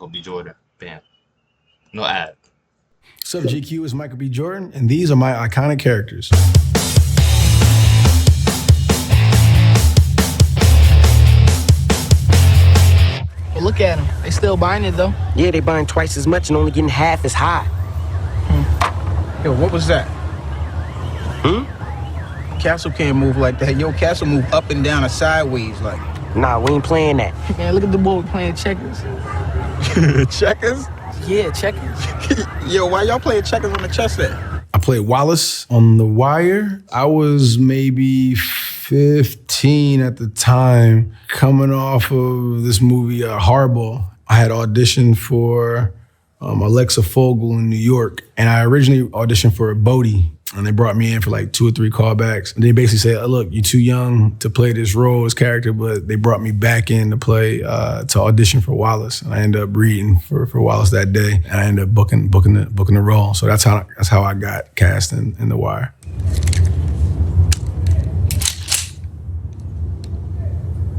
Michael B. Jordan. Bam. No ad. What's up, GQ? It's Michael B. Jordan, and these are my iconic characters. Well, look at them. They still buying it, though. Yeah, they buying twice as much and only getting half as high. Yo, what was that? Castle can't move like that. Yo, Castle move up and down or sideways like. Nah, we ain't playing that. Man, look at the boy playing checkers. Checkers? Yeah, checkers. Yo, why y'all playing checkers on the chess set? I played Wallace on The Wire. I was maybe 15 at the time, coming off of this movie, Hardball. I had auditioned for Alexa Fogel in New York, and I originally auditioned for Bodhi, and they brought me in for like 2 or 3 callbacks. And they basically said, oh, look, you're too young to play this role, this character, but they brought me back in to play, to audition for Wallace. And I ended up reading for Wallace that day, and I ended up booking the role. So that's how I got cast in The Wire.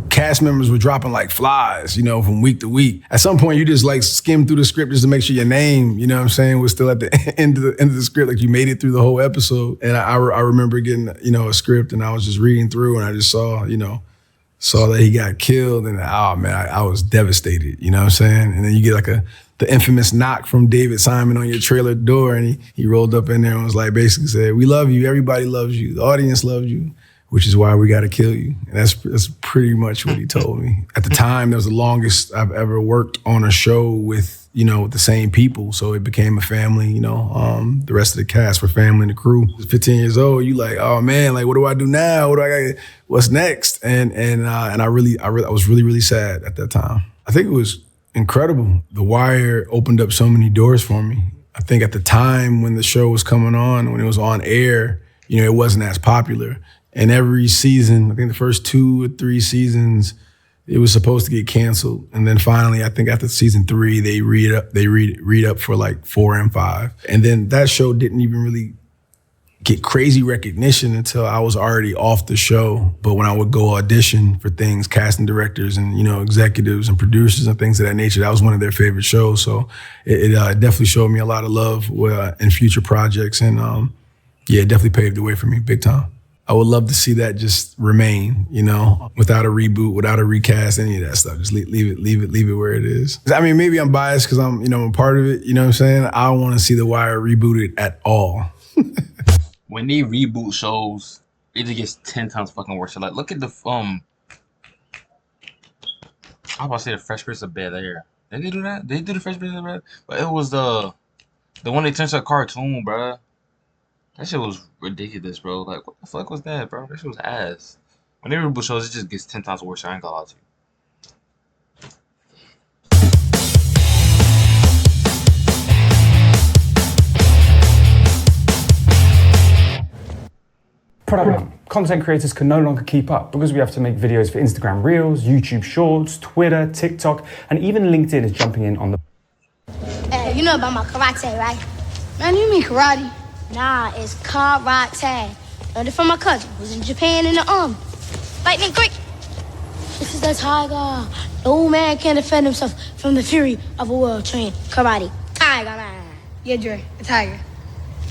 Cast members were dropping like flies, you know, from week to week. At some point, you just like skim through the script just to make sure your name, you know what I'm saying, was still at the end of the script, like you made it through the whole episode. And I remember getting, you know, a script, and I was just reading through, and I just saw that he got killed, and oh man, I was devastated, you know what I'm saying? And then you get like the infamous knock from David Simon on your trailer door, and he rolled up in there and was like, basically said, we love you, everybody loves you, the audience loves you, which is why we got to kill you. And that's pretty much what he told me. At the time, that was the longest I've ever worked on a show with, you know, with the same people. So it became a family, you know, the rest of the cast were family and the crew. 15 years old, you like, oh man, like, what do I do now? What's next? And I was really, really sad at that time. I think it was incredible. The Wire opened up so many doors for me. I think at the time when the show was coming on, when it was on air, you know, it wasn't as popular. And every season, I think the first 2 or 3 seasons, it was supposed to get canceled. And then finally, I think after season 3, they read up for like 4 and 5. And then that show didn't even really get crazy recognition until I was already off the show. But when I would go audition for things, casting directors and, you know, executives and producers and things of that nature, that was one of their favorite shows. So it definitely showed me a lot of love in future projects. And yeah, it definitely paved the way for me big time. I would love to see that just remain, you know, without a reboot, without a recast, any of that stuff. Just leave it where it is. I mean, maybe I'm biased because I'm a part of it, you know what I'm saying? I don't want to see The Wire rebooted at all. When they reboot shows, it just gets 10 times fucking worse. So like, look at the, I was about to say the Fresh Prince of Bel-Air. Did they do that? They did the Fresh Prince of Bel-Air? But it was the one they turned to a cartoon, bruh. That shit was ridiculous, bro. Like, what the fuck was that, bro? That shit was ass. When they reboot shows, it just gets 10 times worse. I ain't gonna lie to you. Problem. Content creators can no longer keep up because we have to make videos for Instagram Reels, YouTube Shorts, Twitter, TikTok, and even LinkedIn is jumping in on the... Hey, you know about my karate, right? Man, you mean karate? Nah, it's karate. Learned it from my cousin who's in Japan in the army. Lightning quick! This is the tiger. No man can defend himself from the fury of a well-trained karate. Tiger man. Yeah, Dre, a tiger.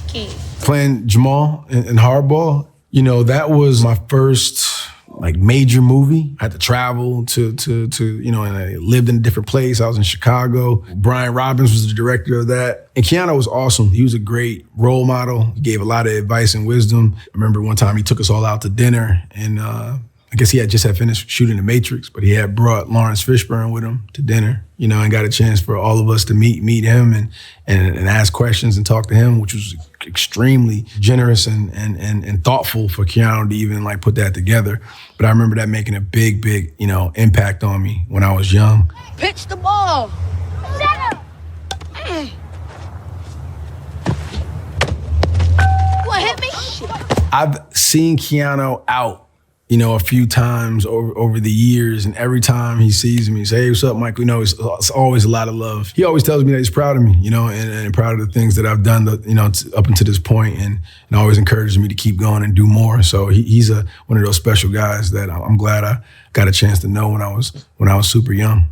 King. Playing Jamal in Hardball, you know, that was my first like major movie. I had to travel to you know, and I lived in a different place. I was in Chicago. Brian Robbins was the director of that. And Keanu was awesome. He was a great role model. He gave a lot of advice and wisdom. I remember one time he took us all out to dinner, and I guess he had just finished shooting The Matrix, but he had brought Lawrence Fishburne with him to dinner, you know, and got a chance for all of us to meet him and ask questions and talk to him, which was extremely generous and thoughtful for Keanu to even like put that together. But I remember that making a big, you know, impact on me when I was young. Pitch the ball. Shut up. What hit me? I've seen Keanu out, you know, a few times over the years, and every time he sees me, he says, hey, what's up, Mike? You know, it's always a lot of love. He always tells me that he's proud of me, you know, and proud of the things that I've done, you know, up until this point, and always encourages me to keep going and do more. So he's one of those special guys that I'm glad I got a chance to know when I was super young.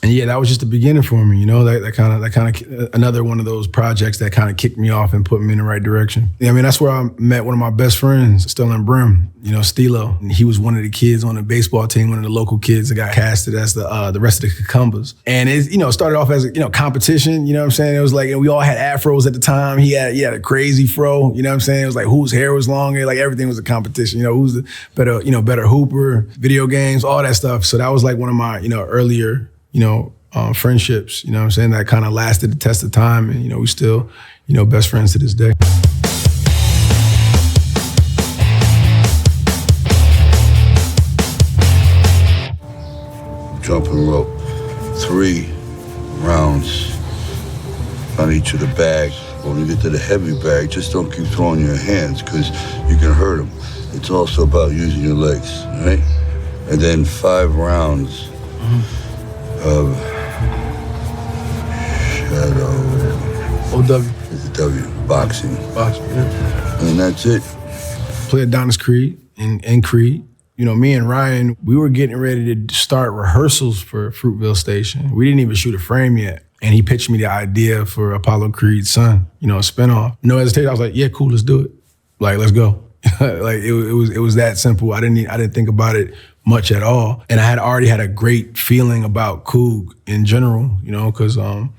And yeah, that was just the beginning for me, you know, that kind of another one of those projects that kind of kicked me off and put me in the right direction. Yeah, I mean, that's where I met one of my best friends, still in Brim, you know, Stilo. And he was one of the kids on the baseball team, one of the local kids that got casted as the rest of the Cucumbers. And it, you know, started off as a, you know, competition, you know what I'm saying? It was like, we all had afros at the time. He had a crazy fro, you know what I'm saying? It was like whose hair was longer, like everything was a competition, you know, who's the better hooper, video games, all that stuff. So that was like one of my, you know, earlier, you know, friendships, you know what I'm saying, that kind of lasted the test of time. And, you know, we still, you know, best friends to this day. Jumping rope, 3 rounds on each of the bags. When you get to the heavy bag, just don't keep throwing your hands because you can hurt them. It's also about using your legs, right? And then 5 rounds of Shadow. OW. It's a W. Boxing. Boxing, yeah. And that's it. Play Adonis Creed in Creed. You know, me and Ryan, we were getting ready to start rehearsals for Fruitville Station. We didn't even shoot a frame yet. And he pitched me the idea for Apollo Creed's son, you know, a spinoff. No hesitation. I was like, yeah, cool, let's do it. Like, let's go. Like it was that simple. I didn't think about it much at all. And I had already had a great feeling about Coog in general, you know, because you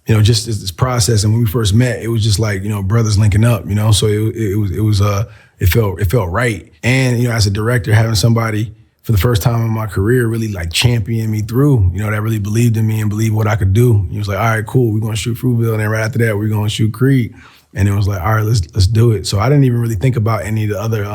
know, just this process. And when we first met, it was just like, you know, brothers linking up, you know. So it felt right. And, you know, as a director, having somebody for the first time in my career really like champion me through, you know, that really believed in me and believed what I could do. He was like, all right, cool, we're gonna shoot Fruitville. And then right after that, we're gonna shoot Creed. And it was like, all right, let's do it. So I didn't even really think about any of the other,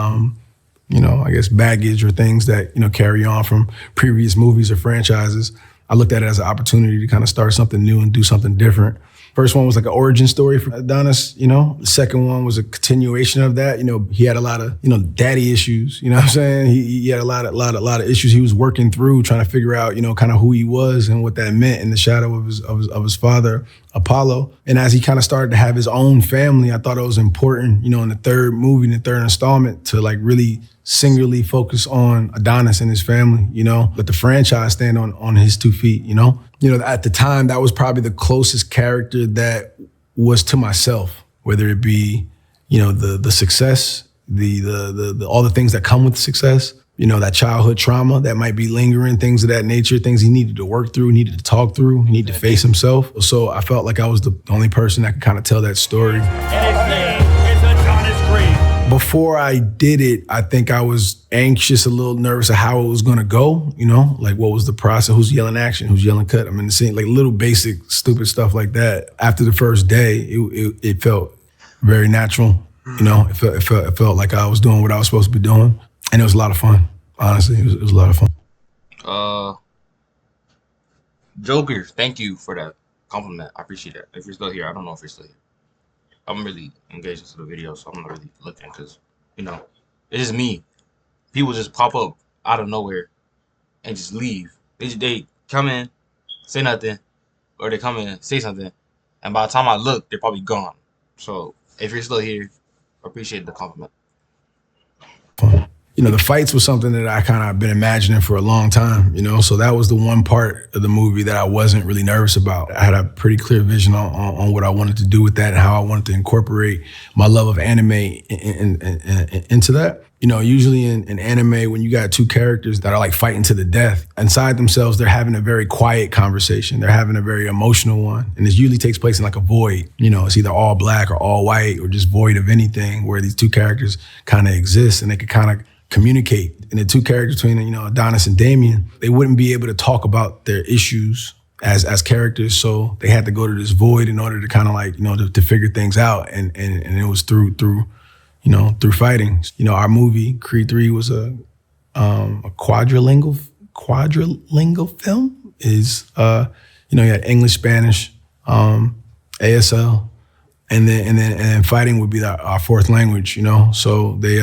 you know, I guess baggage or things that, you know, carry on from previous movies or franchises. I looked at it as an opportunity to kind of start something new and do something different. First one was like an origin story for Adonis, you know. The second one was a continuation of that. You know, he had a lot of, you know, daddy issues, you know what I'm saying? He had a lot of issues he was working through, trying to figure out, you know, kind of who he was and what that meant in the shadow of his father, Apollo. And as he kind of started to have his own family, I thought it was important, you know, in the third movie, in the third installment, to like really singularly focus on Adonis and his family, you know, let the franchise stand on his 2 feet, you know? You know, at the time, that was probably the closest character that was to myself, whether it be, you know, the success, the all the things that come with success, you know, that childhood trauma that might be lingering, things of that nature, things he needed to work through, needed to talk through, he needed to face himself. So I felt like I was the only person that could kind of tell that story. Before I did it, I think I was anxious, a little nervous of how it was gonna go, you know? Like, what was the process? Who's yelling action? Who's yelling cut? I'm in the scene, like little basic, stupid stuff like that. After the first day, it felt very natural, you know? It felt like I was doing what I was supposed to be doing. And it was a lot of fun, honestly. It was a lot of fun. Joker, thank you for that compliment. I appreciate that. If you're still here, I don't know if you're still here. I'm really engaged into the video, so I'm not really looking because, you know, it's just me. People just pop up out of nowhere and just leave. They come in, say nothing, or they come in, say something, and by the time I look, they're probably gone. So if you're still here, I appreciate the compliment. You know, the fights was something that I kind of been imagining for a long time, you know? So that was the one part of the movie that I wasn't really nervous about. I had a pretty clear vision on what I wanted to do with that and how I wanted to incorporate my love of anime into that. You know, usually in anime, when you got 2 characters that are like fighting to the death, inside themselves, they're having a very quiet conversation. They're having a very emotional one. And this usually takes place in like a void. You know, it's either all black or all white or just void of anything, where these 2 characters kind of exist and they could kind of communicate. And the 2 characters between, you know, Adonis and Damien, they wouldn't be able to talk about their issues as characters. So they had to go to this void in order to kind of like, you know, to figure things out. And it was through fighting. You know, our movie, Creed 3, was a quadrilingual film. Is you know, you had English, Spanish, ASL, and then fighting would be our 4th language, you know. So they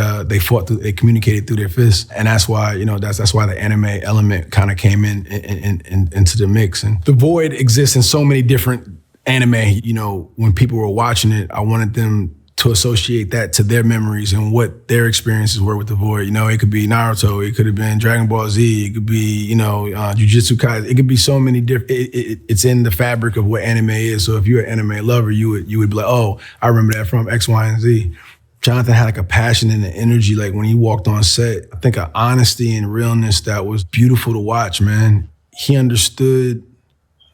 communicated through their fists, and that's why, you know, that's why the anime element kind of came into the mix. And the void exists in so many different anime. You know, when people were watching it, I wanted them to associate that to their memories and what their experiences were with the Void. You know, it could be Naruto, it could have been Dragon Ball Z, it could be, you know, Jujutsu Kaisen. It could be so many different. It's in the fabric of what anime is. So if you're an anime lover, you would be like, oh, I remember that from X, Y, and Z. Jonathan had like a passion and an energy, like when he walked on set. I think an honesty and realness that was beautiful to watch, man. He understood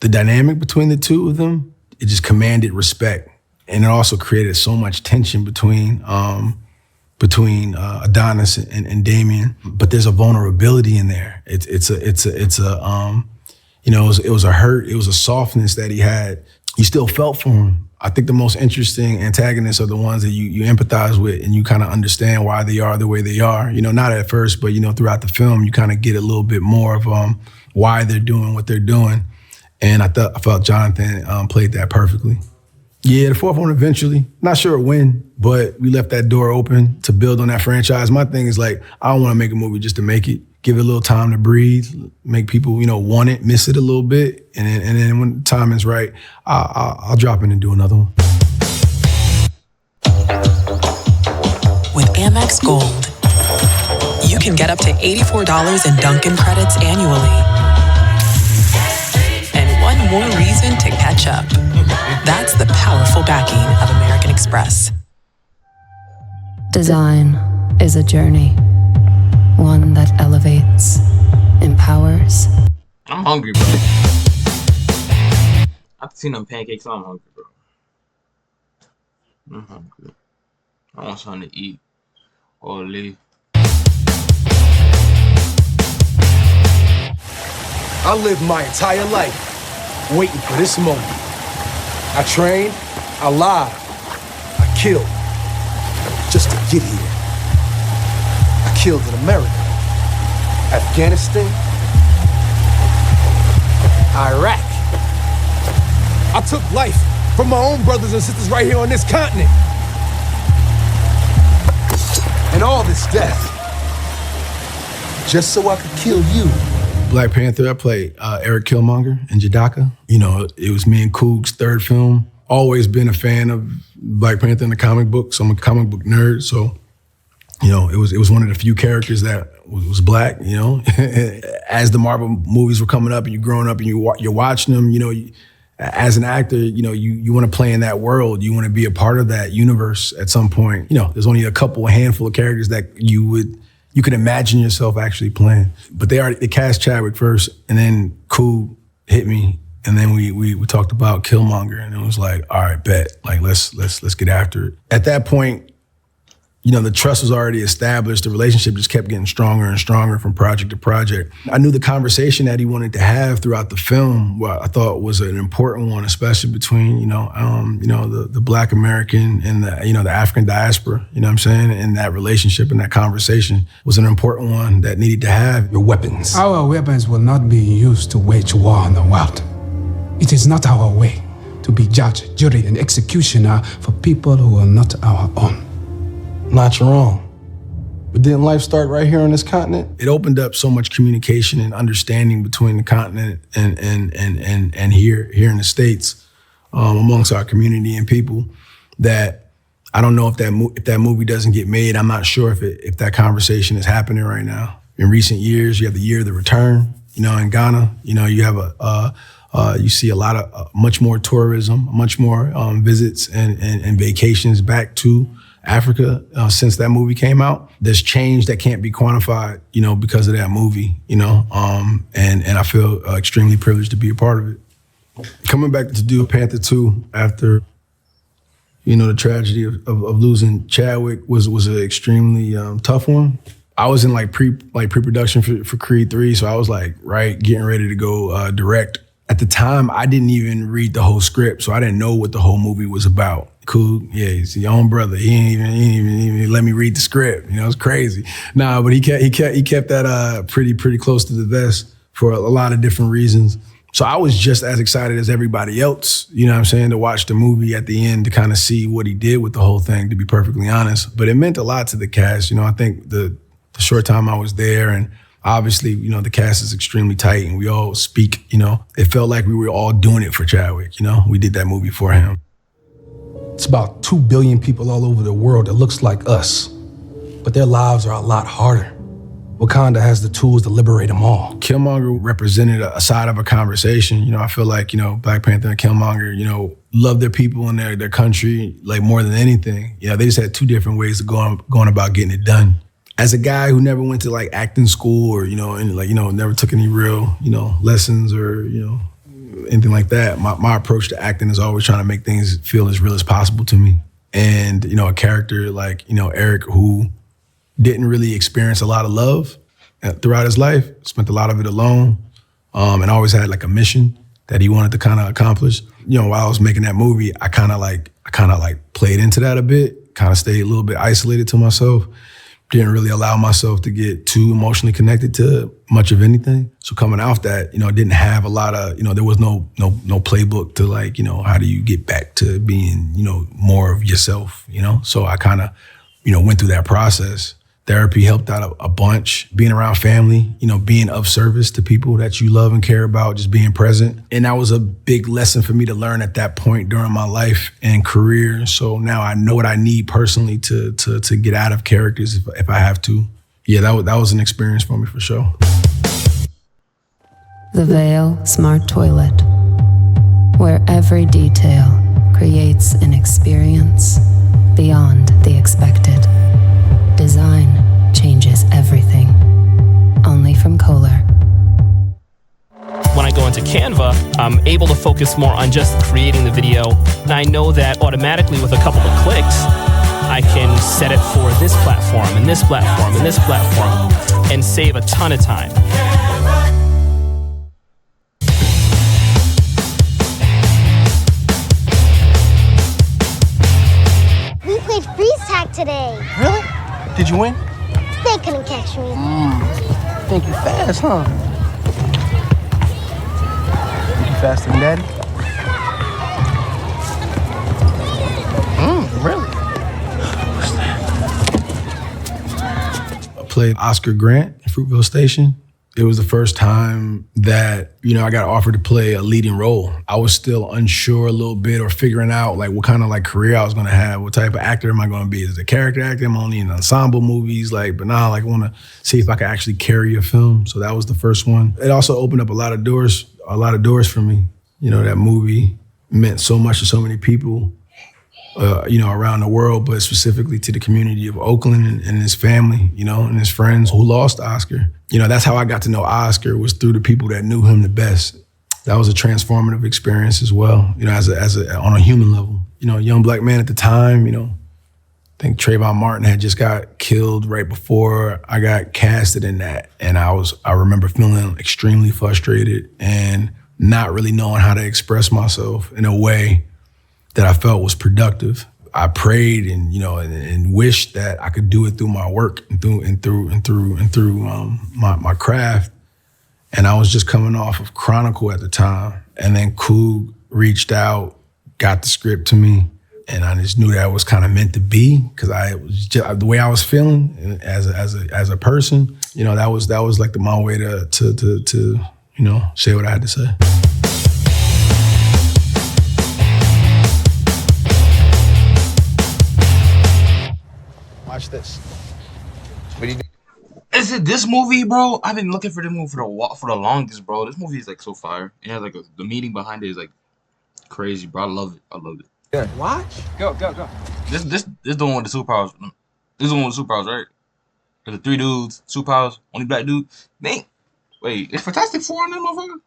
the dynamic between the two of them. It just commanded respect. And it also created so much tension between Adonis and Damien. But there's a vulnerability in there. It was a hurt, it was a softness that he had. You still felt for him. I think the most interesting antagonists are the ones that you empathize with and you kind of understand why they are the way they are. You know, not at first, but, you know, throughout the film, you kind of get a little bit more of why they're doing what they're doing. And I felt Jonathan played that perfectly. Yeah, the fourth one eventually. Not sure when, but we left that door open to build on that franchise. My thing is like, I don't want to make a movie just to make it. Give it a little time to breathe, make people, you know, want it, miss it a little bit. And then when the time is right, I'll drop in and do another one. With Amex Gold, you can get up to $84 in Dunkin' credits annually. And one more reason to catch up. That's the powerful backing of American Express. Design is a journey, one that elevates, empowers. I'm hungry, bro. I've seen them pancakes, so I'm hungry, bro. I'm hungry. I want something to eat. Holy. I lived my entire life waiting for this moment. I trained, I lied, I killed, just to get here. I killed in America, Afghanistan, Iraq. I took life from my own brothers and sisters right here on this continent. And all this death, just so I could kill you. Black Panther, I played Eric Killmonger in Jadaka. You know, it was me and Coog's third film. Always been a fan of Black Panther in the comic book, so I'm a comic book nerd. So, you know, it was one of the few characters that was black, you know. As the Marvel movies were coming up and you're growing up and you're watching them, you know, as an actor, you know, you want to play in that world. You want to be a part of that universe at some point. You know, there's only a handful of characters that you could imagine yourself actually playing. But they cast Chadwick first, and then Coog hit me, and then we talked about Killmonger, and it was like, all right, bet, like let's get after it. At that point, you know, the trust was already established. The relationship just kept getting stronger and stronger from project to project. I knew the conversation that he wanted to have throughout the film, what I thought was an important one, especially between, the Black American and the African diaspora, you know what I'm saying? And that relationship and that conversation was an important one that needed to have. Your weapons. Our weapons will not be used to wage war on the world. It is not our way to be judge, jury, and executioner for people who are not our own. Not your own. But didn't life start right here on this continent? It opened up so much communication and understanding between the continent and here in the States, amongst our community and people, that I don't know if that movie doesn't get made. I'm not sure if that conversation is happening right now. In recent years, you have the Year of the Return. You know, in Ghana, you know, you have you see a lot of much more tourism, much more visits and vacations back to Africa since that movie came out. There's change that can't be quantified, you know, because of that movie, you know, and I feel extremely privileged to be a part of it. Coming back to do Panther 2 after, you know, the tragedy of losing Chadwick was an extremely tough one. I was in pre-production for Creed 3, so I was getting ready to go direct. At the time, I didn't even read the whole script, so I didn't know what the whole movie was about. Cool, yeah, he's your own brother. He ain't even let me read the script. You know, it's crazy. Nah, but he kept that pretty close to the vest for a lot of different reasons. So I was just as excited as everybody else, you know what I'm saying, to watch the movie at the end to kind of see what he did with the whole thing, to be perfectly honest. But it meant a lot to the cast. You know, I think the short time I was there, and obviously, you know, the cast is extremely tight and we all speak, you know. It felt like we were all doing it for Chadwick, you know. We did that movie for him. It's about 2 billion people all over the world that looks like us, but their lives are a lot harder. Wakanda has the tools to liberate them all. Killmonger represented a side of a conversation. You know, I feel like, you know, Black Panther and Killmonger, you know, love their people and their country like more than anything. You know, they just had two different ways of going about getting it done. As a guy who never went to like acting school or, you know, and like, you know, never took any real, you know, lessons or, you know, anything like that, my approach to acting is always trying to make things feel as real as possible to me. And, you know, a character like, you know, Eric, who didn't really experience a lot of love throughout his life, spent a lot of it alone, and always had like a mission that he wanted to kind of accomplish. You know, while I was making that movie, I kind of like played into that a bit, kind of stayed a little bit isolated to myself, didn't really allow myself to get too emotionally connected to much of anything. So coming off that, you know, I didn't have a lot of, you know, there was no playbook to like, you know, how do you get back to being, you know, more of yourself, you know? So I kind of, you know, went through that process. Therapy helped out a bunch, being around family, you know, being of service to people that you love and care about, just being present. And that was a big lesson for me to learn at that point during my life and career. So now I know what I need personally to get out of characters if I have to. Yeah, that was an experience for me for sure. The Veil Smart Toilet, where every detail creates an experience beyond the expected. Design changes everything. Only from Kohler. When I go into Canva, I'm able to focus more on just creating the video. And I know that automatically with a couple of clicks, I can set it for this platform and this platform and this platform and save a ton of time. We played freeze tag today. Really? Did you win? They couldn't catch me. Think you fast, huh? Think you faster than Daddy? Really? What's that? I played Oscar Grant in Fruitvale Station. It was the first time that, you know, I got offered to play a leading role. I was still unsure a little bit or figuring out like what kind of like career I was gonna have, what type of actor am I gonna be? Is it a character actor? I'm only in ensemble movies, like, but now like I wanna see if I can actually carry a film. So that was the first one. It also opened up a lot of doors for me. You know, that movie meant so much to so many people, you know, around the world, but specifically to the community of Oakland and his family, you know, and his friends who lost Oscar. You know, that's how I got to know Oscar, was through the people that knew him the best. That was a transformative experience as well, you know, as a on a human level. You know, a young Black man at the time, you know, I think Trayvon Martin had just got killed right before I got casted in that. And I remember feeling extremely frustrated and not really knowing how to express myself in a way that I felt was productive. I prayed and, you know, and wished that I could do it through my work and through my craft. And I was just coming off of Chronicle at the time. And then Coog reached out, got the script to me, and I just knew that was kind of meant to be, because it was just the way I was feeling as a person. You know, that was like my way to you know, say what I had to say. Watch this. What do you do? Is it this movie, bro? I've been looking for this movie for the longest, bro. This movie is like so fire. It has like the meaning behind it is like crazy, bro. I love it. I love it. Yeah. Watch. Go. This the one with the superpowers. This is the one with the superpowers, right? There's the 3 dudes, superpowers, only black dude. Wait, is Fantastic Four on that motherfucker?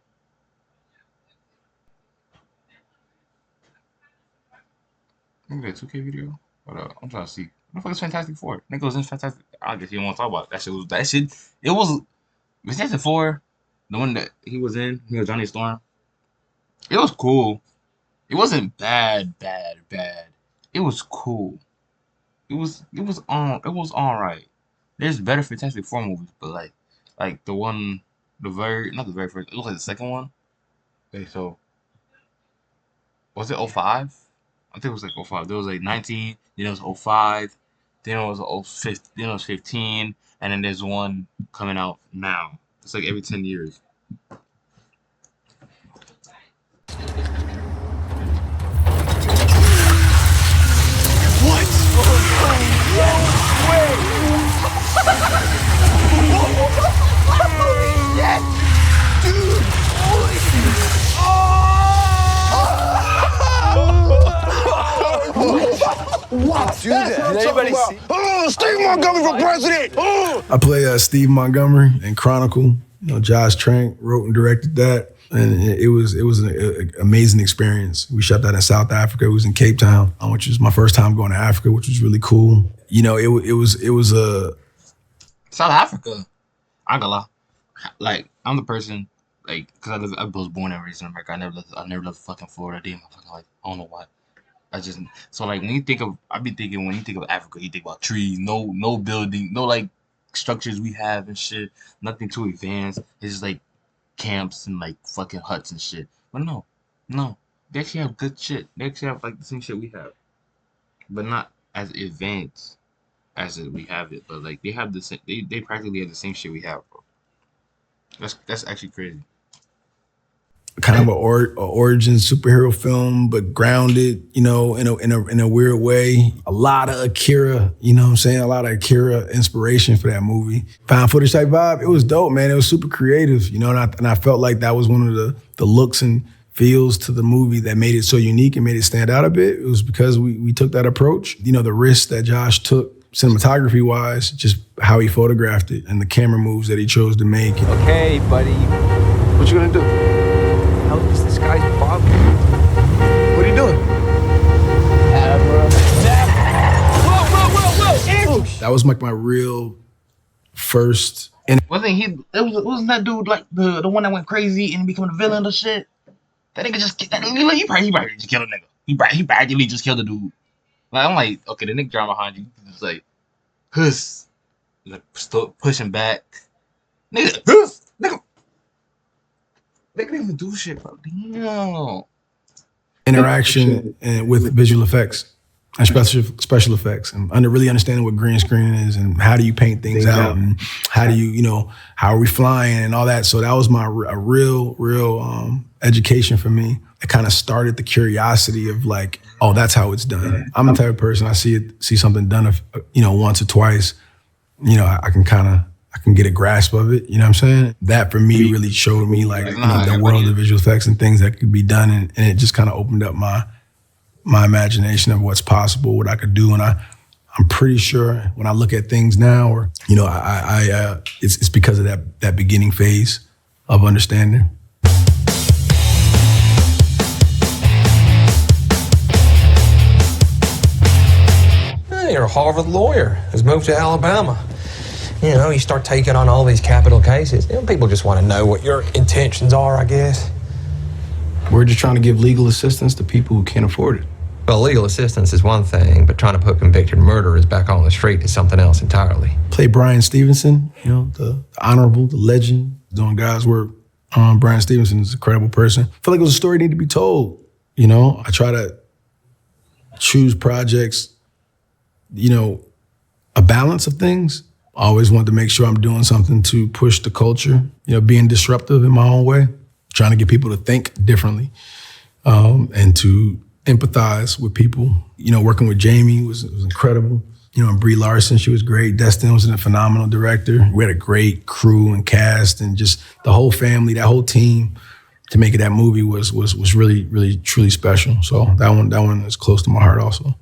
Maybe that 2K video. Hold up, I'm trying to see. What the fuck is Fantastic Four? Nigga was in Fantastic. I guess you don't want to talk about it. That shit. It was Fantastic Four, the one that he was in. He was Johnny Storm. It was cool. It wasn't bad. It was cool. It was all right. There's better Fantastic Four movies, but like the one, not the very first. It was like the second one. Okay, so was it 05? I think it was like 05. There was like 19, then it was 05, then it was 15, and then there's one coming out now. It's like every 10 years. Wow, do that. Did anybody see? Oh, Steve Montgomery for president. Oh. I play Steve Montgomery in Chronicle. You know, Josh Trank wrote and directed that. And it was an amazing experience. We shot that in South Africa. It was in Cape Town, which was my first time going to Africa, which was really cool. You know, it was a South Africa. I'm gonna lie. Like, I'm the person, like, because I was born and raised in America. I never left fucking Florida a day in my fucking life. I don't know why. So like when you think of Africa, you think about trees, no building, no like structures we have and shit, nothing too advanced. It's just like camps and like fucking huts and shit. But no, they actually have good shit. They actually have like the same shit we have, but not as advanced as we have it. But like they have the same, they practically have the same shit we have, bro. That's actually crazy. Kind of a origin superhero film, but grounded, you know, in a weird way. A lot of Akira, you know what I'm saying? A lot of Akira inspiration for that movie. Found footage type vibe. It was dope, man. It was super creative, you know, and I felt like that was one of the looks and feels to the movie that made it so unique and made it stand out a bit. It was because we took that approach. You know, the risk that Josh took cinematography-wise, just how he photographed it and the camera moves that he chose to make. Okay, buddy. What you gonna do? How is this guy's problem? What are you doing? Whoa! That was like my real first. Wasn't that dude like the one that went crazy and became a villain or shit? That nigga just he probably just killed a nigga. He practically just killed a dude. Like I'm like, okay, the nigga driving behind you, just like, huss, like pushing back, nigga, huss, nigga. They couldn't even do shit, bro. Damn. Interaction with visual effects and special effects, and really understanding what green screen is and how do you paint things out and how do you know, how are we flying and all that. So that was a real education for me. It kind of started the curiosity of like, oh, that's how it's done. I'm the type of person, I see something done, you know, once or twice, you know, I can get a grasp of it, you know what I'm saying? That for me really showed me like, you know, the world of visual effects and things that could be done, and it just kind of opened up my imagination of what's possible, what I could do. And I'm pretty sure when I look at things now, or, you know, it's because of that beginning phase of understanding. You're a Harvard lawyer who's moved to Alabama. You know, you start taking on all these capital cases. You know, people just want to know what your intentions are, I guess. We're just trying to give legal assistance to people who can't afford it. Well, legal assistance is one thing, but trying to put convicted murderers back on the street is something else entirely. Play Brian Stevenson, you know, the honorable, the legend, doing God's work. Brian Stevenson is an incredible person. I feel like it was a story that needed to be told. You know, I try to choose projects, you know, a balance of things. I always wanted to make sure I'm doing something to push the culture, you know, being disruptive in my own way, trying to get people to think differently, and to empathize with people. You know, working with Jamie was incredible. You know, and Brie Larson, she was great. Destin was a phenomenal director. We had a great crew and cast, and just the whole family, that whole team to make it that movie was really, really, truly special. So that one is close to my heart also.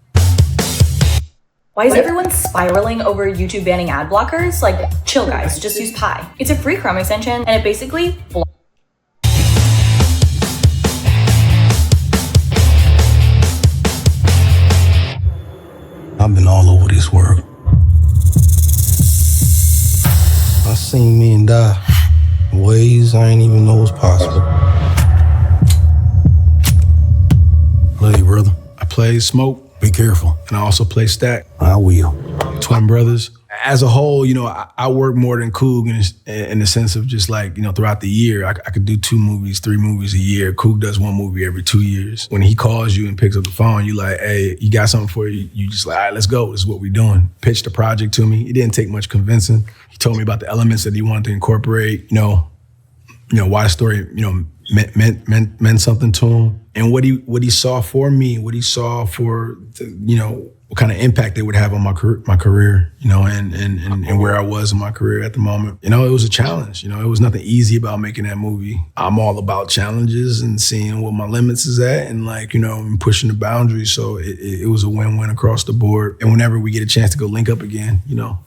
Why is everyone spiraling over YouTube banning ad blockers? Like, chill guys, just use Pi. It's a free Chrome extension and it basically I've been all over this world. I seen men die in ways I ain't even know was possible. Love you, brother. I play Smoke. Be careful. And I also play Stack. I will. Twin brothers. As a whole, you know, I work more than Coog in the sense of just like, you know, throughout the year, I could do 2 movies, 3 movies a year. Coog does 1 movie every 2 years. When he calls you and picks up the phone, you like, hey, you got something for you? You just like, all right, let's go. This is what we're doing. Pitched the project to me. It didn't take much convincing. He told me about the elements that he wanted to incorporate, you know, why the story, you know, meant something to him. And what he saw for me, what he saw for what kind of impact it would have on my career, and where I was in my career at the moment. It was a challenge. It was nothing easy about making that movie. I'm all about challenges and seeing what my limits is at, and and pushing the boundaries. So it was a win-win across the board. And whenever we get a chance to go link up again,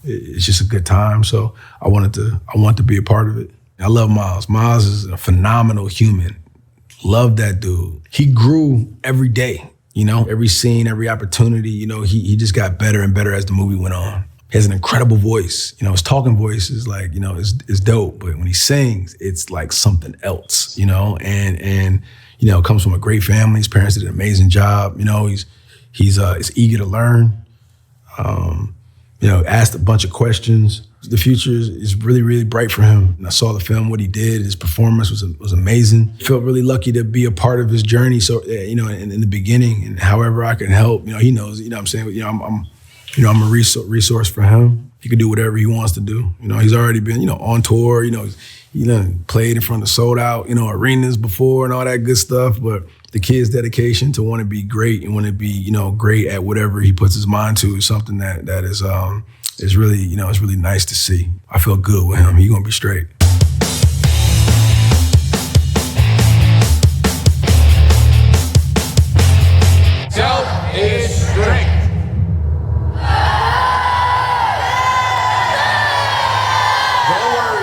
it's just a good time. So I want to be a part of it. I love Miles. Miles is a phenomenal human. Love that dude. He grew every day. Every scene, every opportunity, he just got better and better as the movie went on. He has an incredible voice. His talking voice is is dope, but when he sings, it's like something else, and comes from a great family. His parents did an amazing job. He's eager to learn. Asked a bunch of questions. The future is really, really bright for him. And I saw the film, what he did, his performance was amazing. Felt really lucky to be a part of his journey. So, in the beginning, and however I can help, he knows, what I'm saying, I'm a resource for him. He can do whatever he wants to do. He's already been, on tour, he played in front of sold out, arenas before and all that good stuff. But the kid's dedication to want to be great and want to be, great at whatever he puts his mind to is something that is, it's really, it's really nice to see. I feel good with him. He's gonna be straight. Self is strength.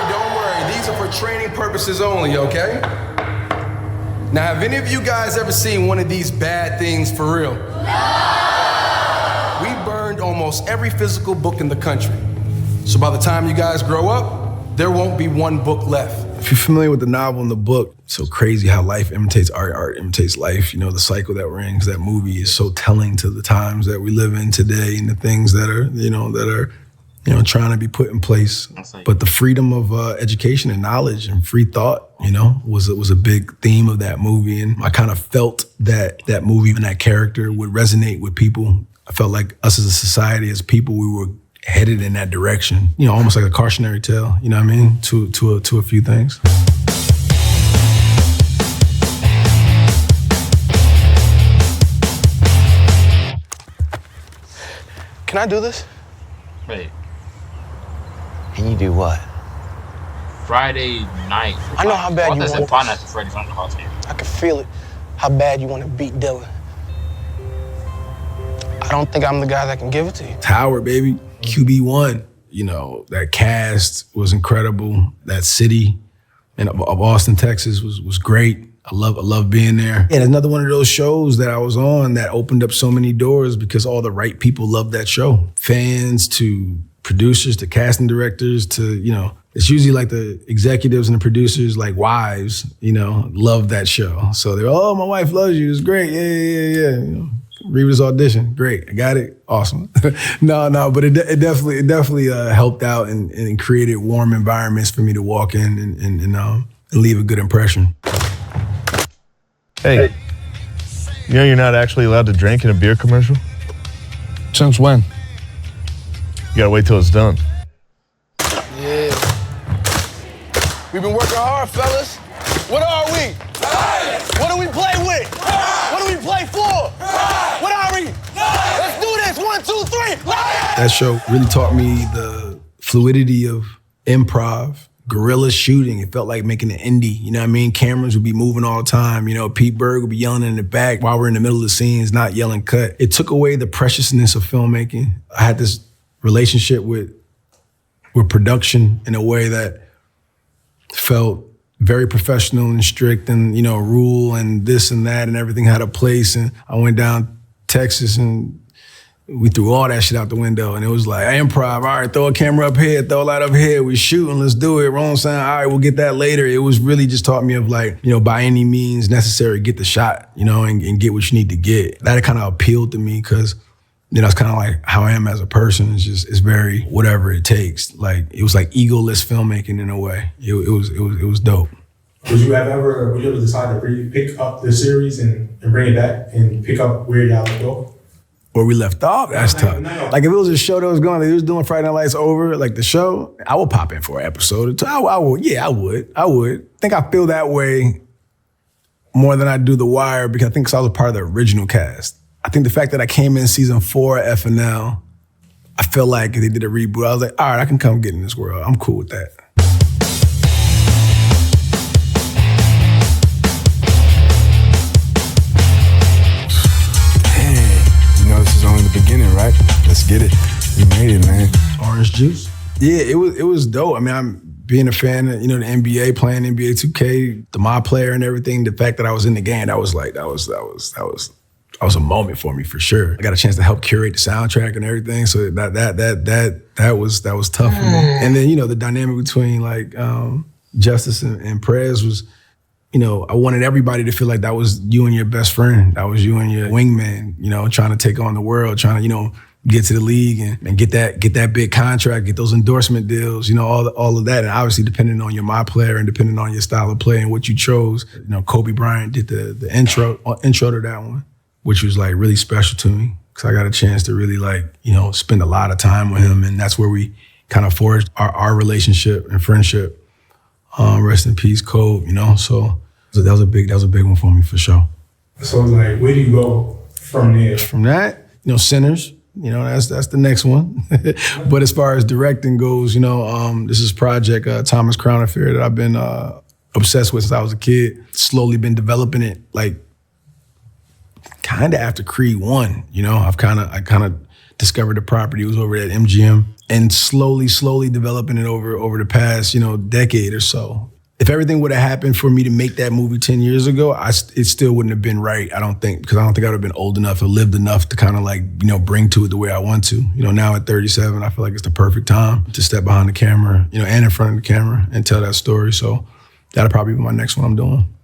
Don't worry. These are for training purposes only, okay? Now, have any of you guys ever seen one of these bad things for real? No! We burned almost every physical book in the country. So by the time you guys grow up, there won't be one book left. If you're familiar with the novel and the book, it's so crazy how life imitates art, art imitates life. The cycle that we're in, because that movie is so telling to the times that we live in today and the things that are, trying to be put in place. But the freedom of education and knowledge and free thought, was a big theme of that movie. And I kind of felt that movie and that character would resonate with people. I felt like us as a society, as people, we were headed in that direction. Almost like a cautionary tale, to a few things. Can I do this? Wait. Can you do what? Friday night. I know how bad you want Five Nights at Freddy's on the hot team. I can feel it. How bad you want to beat Dylan. I don't think I'm the guy that can give it to you. Howard, baby. QB1. That cast was incredible. That city of Austin, Texas was great. I love being there. And another one of those shows that I was on that opened up so many doors because all the right people loved that show. Fans to producers to casting directors to, it's usually like the executives and the producers, like wives, love that show. So they're, oh, my wife loves you. It's great. Yeah. Reva's audition, great. I got it. Awesome. No, but it definitely helped out and created warm environments for me to walk in and leave a good impression. Hey, you're not actually allowed to drink in a beer commercial? Since when? You gotta wait till it's done. Yeah. We've been working hard, fellas. What are we? What do we play with? What do we play for? What are we? Let's do this. 1, 2, 3. That show really taught me the fluidity of improv, guerrilla shooting. It felt like making an indie. Cameras would be moving all the time. Pete Berg would be yelling in the back while we're in the middle of the scenes, not yelling cut. It took away the preciousness of filmmaking. I had this relationship with production in a way that felt very professional and strict and, rule and this and that and everything had a place. And I went down Texas and we threw all that shit out the window. And it was like, improv, all right, throw a camera up here, throw a light up here, we're shooting, let's do it. Wrong sound, all right, we'll get that later. It was really just taught me of like, by any means necessary, get the shot, and get what you need to get. That kind of appealed to me because it's kind of like how I am as a person. It's very whatever it takes. Like it was like egoless filmmaking in a way. It was dope. Would you ever decide to pick up the series and bring it back and pick up where y'all let go? Where we left off, that's tough. Like if it was a show that was going, they was doing Friday Night Lights over, like the show, I would pop in for an episode or two. I would. I think I feel that way more than I do The Wire because I think I was a part of the original cast. I think the fact that I came in season 4 of FNL, I feel like they did a reboot. I was like, all right, I can come get in this world. I'm cool with that. Hey, you know this is only the beginning, right? Let's get it. We made it, man. Orange juice? Yeah, it was dope. I mean, I'm being a fan of, the NBA, playing NBA 2K, the My Player and everything. The fact that I was in the game, that was a moment for me for sure. I got a chance to help curate the soundtrack and everything, so that was tough for me. And then the dynamic between Justice and Prez was, I wanted everybody to feel like that was you and your best friend, that was you and your wingman, trying to take on the world, trying to get to the league and get that big contract, get those endorsement deals, all of that. And obviously depending on your My Player and depending on your style of play and what you chose, Kobe Bryant did the intro to that one, which was like really special to me because I got a chance to really spend a lot of time with him, and that's where we kind of forged our relationship and friendship. Rest in peace, Kobe. So that was a big one for me for sure. So where do you go from there? From that, Sinners. That's the next one. But as far as directing goes, this is Project Thomas Crown Affair that I've been obsessed with since I was a kid. Slowly been developing it kind of after Creed 1, I kind of discovered the property. It was over at MGM and slowly developing it over the past, decade or so. If everything would have happened for me to make that movie 10 years ago, it still wouldn't have been right, I don't think, because I don't think I would have been old enough or lived enough to kind of bring to it the way I want to. Now at 37, I feel like it's the perfect time to step behind the camera, and in front of the camera and tell that story. So that'll probably be my next one I'm doing.